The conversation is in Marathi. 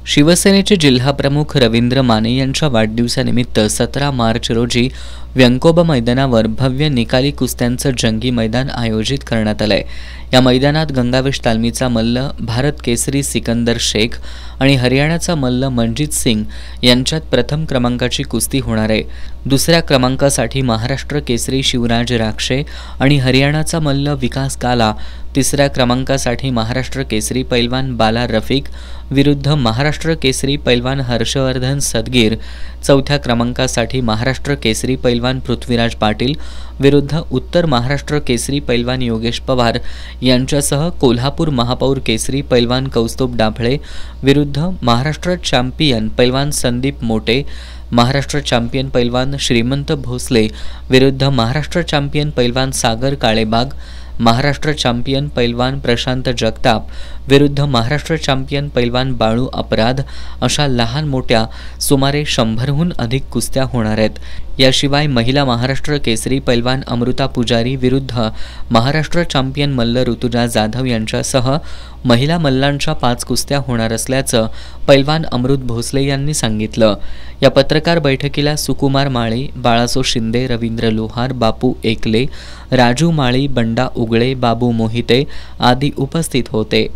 शिवसेनेचे जिल्हाप्रमुख रवींद्र माने यांच्या वाढदिवसानिमित्त 17 मार्च रोजी व्यंकोबा मैदानावर भव्य निकाली कुस्त्यांचं जंगी मैदान आयोजित करण्यात आलंय। या मैदानात गंगावेश तालमीचा मल्ल भारत केसरी सिकंदर शेख आणि हरियाणाचा मल्ल मनजीत सिंग यांच्यात प्रथम क्रमांकाची कुस्ती होणार आहे। दुसऱ्या क्रमांकासाठी महाराष्ट्र केसरी शिवराज राक्षे आणि हरियाणाचा मल्ल विकास काला, तिसऱ्या क्रमांकासाठी महाराष्ट्र केसरी पैलवान बाला रफिक विरुद्ध महाराष्ट्र केसरी पैलवान हर्षवर्धन सदगीर, चौथ्या क्रमांकासाठी महाराष्ट्र केसरी पैलवान पृथ्वीराज पाटील विरुद्ध उत्तर महाराष्ट्र केसरी पैलवान योगेश पवार यांच्यासह कोल्हापूर महापौर केसरी पैलवान कौस्तुभ डाफळे विरुद्ध महाराष्ट्र चॅम्पियन पैलवान संदीप मोटे, महाराष्ट्र चॅम्पियन पैलवान श्रीमंत भोसले विरुद्ध महाराष्ट्र चॅम्पियन पैलवान सागर काळेबाग, महाराष्ट्र चॅम्पियन पैलवान प्रशांत जगताप विरुद्ध महाराष्ट्र चॅम्पियन पैलवान बाळू अपराध अशा लहान मोठ्या सुमारे 100हून अधिक कुस्त्या होणार आहेत। याशिवाय महिला महाराष्ट्र केसरी पैलवान अमृता पुजारी विरुद्ध महाराष्ट्र चॅम्पियन मल्ल ऋतुजा जाधव यांच्यासह महिला मल्लांच्या 5 कुस्त्या होणार असल्याचं पैलवान अमृत भोसले यांनी सांगितलं। या पत्रकार बैठकीला सुकुमार माळी, बाळासो शिंदे, रवींद्र लोहार, बापू एकले, राजू माळी, बंडा उगळे, बाबू मोहिते आदी उपस्थित होते।